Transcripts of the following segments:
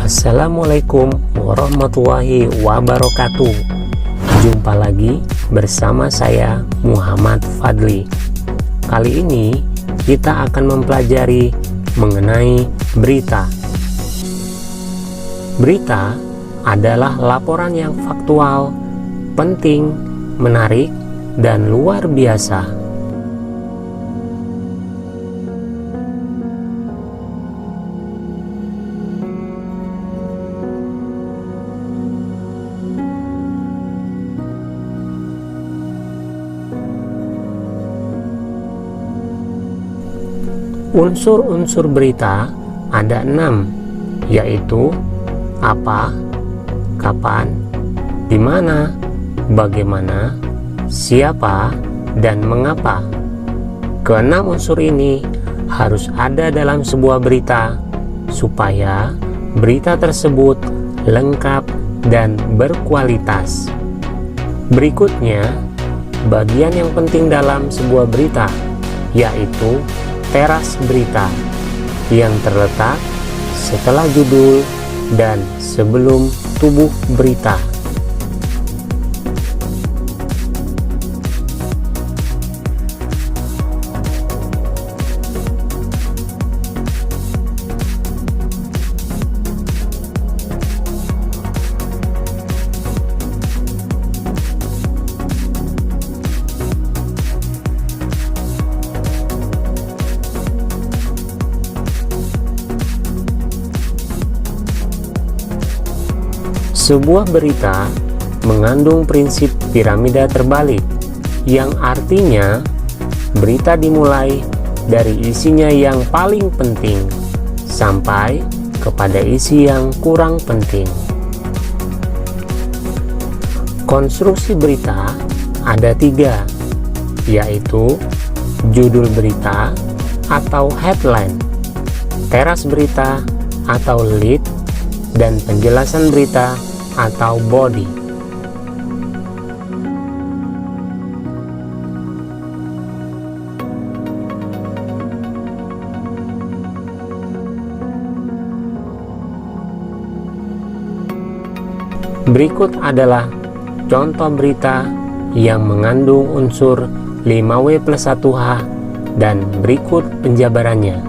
Assalamualaikum warahmatullahi wabarakatuh. Jumpa lagi bersama saya Muhammad Fadli. Kali ini kita akan mempelajari mengenai berita. Berita adalah laporan yang faktual, penting, menarik, dan luar biasa. Unsur-unsur berita ada 6, yaitu apa, kapan, di mana, bagaimana, siapa, dan mengapa. Keenam unsur ini harus ada dalam sebuah berita supaya berita tersebut lengkap dan berkualitas. Berikutnya, bagian yang penting dalam sebuah berita yaitu teras berita yang terletak setelah judul dan sebelum tubuh berita. Sebuah berita mengandung prinsip piramida terbalik, yang artinya berita dimulai dari isinya yang paling penting sampai kepada isi yang kurang penting. Konstruksi berita ada 3, yaitu judul berita atau headline, teras berita atau lead, dan penjelasan berita atau body. Berikut adalah contoh berita yang mengandung unsur 5W+1H dan berikut penjabarannya.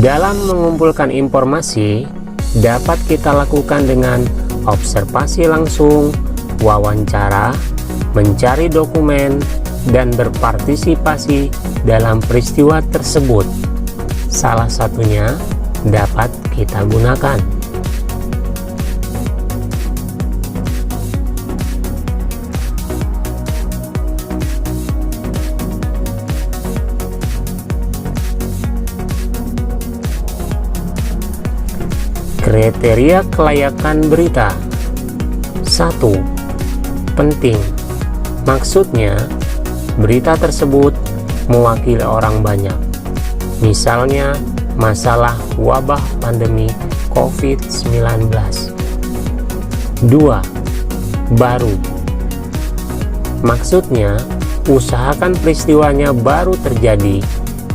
Dalam mengumpulkan informasi, dapat kita lakukan dengan observasi langsung, wawancara, mencari dokumen, dan berpartisipasi dalam peristiwa tersebut. Salah satunya dapat kita gunakan. Kriteria kelayakan berita. 1. Penting. Maksudnya, berita tersebut mewakili orang banyak. Misalnya, masalah wabah pandemi COVID-19. 2. Baru. Maksudnya, usahakan peristiwanya baru terjadi,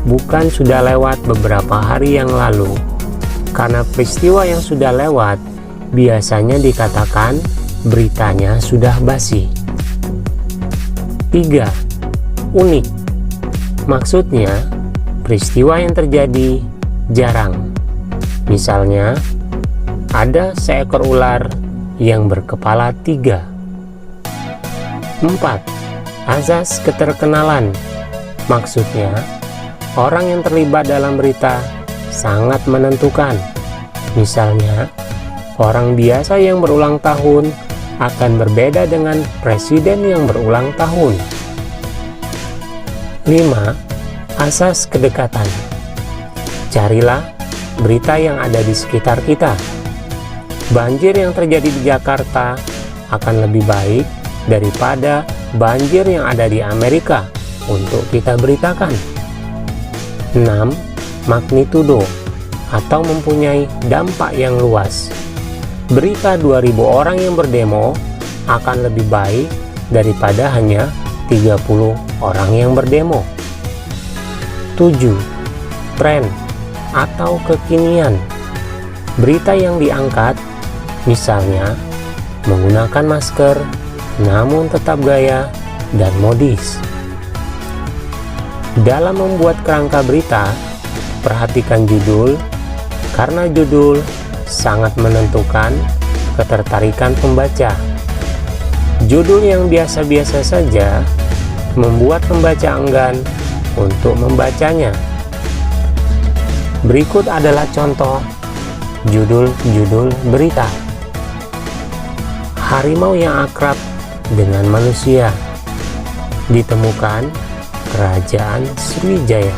bukan sudah lewat beberapa hari yang lalu. Karena peristiwa yang sudah lewat biasanya dikatakan beritanya sudah basi. 3. Unik. Maksudnya peristiwa yang terjadi jarang. Misalnya, ada seekor ular yang berkepala 3. 4. Azas keterkenalan. Maksudnya orang yang terlibat dalam berita sangat menentukan. Misalnya, orang biasa yang berulang tahun akan berbeda dengan presiden yang berulang tahun. 5. Asas kedekatan. Carilah berita yang ada di sekitar kita. Banjir yang terjadi di Jakarta akan lebih baik daripada banjir yang ada di Amerika untuk kita beritakan. 6. Magnitudo atau mempunyai dampak yang luas. Berita 2000 orang yang berdemo akan lebih baik daripada hanya 30 orang yang berdemo. 7. Tren atau kekinian. Berita yang diangkat, misalnya menggunakan masker namun tetap gaya dan modis. Dalam membuat kerangka berita, perhatikan judul, karena judul sangat menentukan ketertarikan pembaca. Judul yang biasa-biasa saja membuat pembaca enggan untuk membacanya. Berikut adalah contoh judul-judul berita. Harimau yang akrab dengan manusia. Ditemukan Kerajaan Sriwijaya.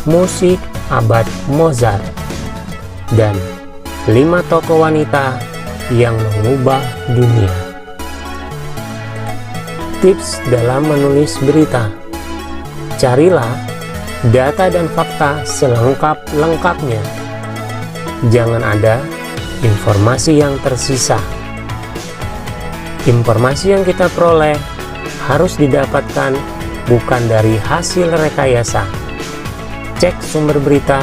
Musik abad Mozart. Dan 5 tokoh wanita yang mengubah dunia. Tips dalam menulis berita. Carilah data dan fakta selengkap-lengkapnya. Jangan ada informasi yang tersisa. Informasi yang kita peroleh harus didapatkan bukan dari hasil rekayasa. Cek sumber berita,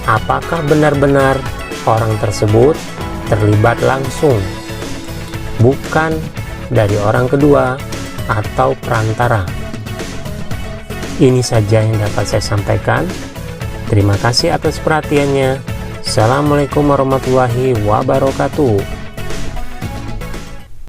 apakah benar-benar orang tersebut terlibat langsung, bukan dari orang kedua atau perantara. Ini saja yang dapat saya sampaikan. Terima kasih atas perhatiannya. Assalamualaikum warahmatullahi wabarakatuh.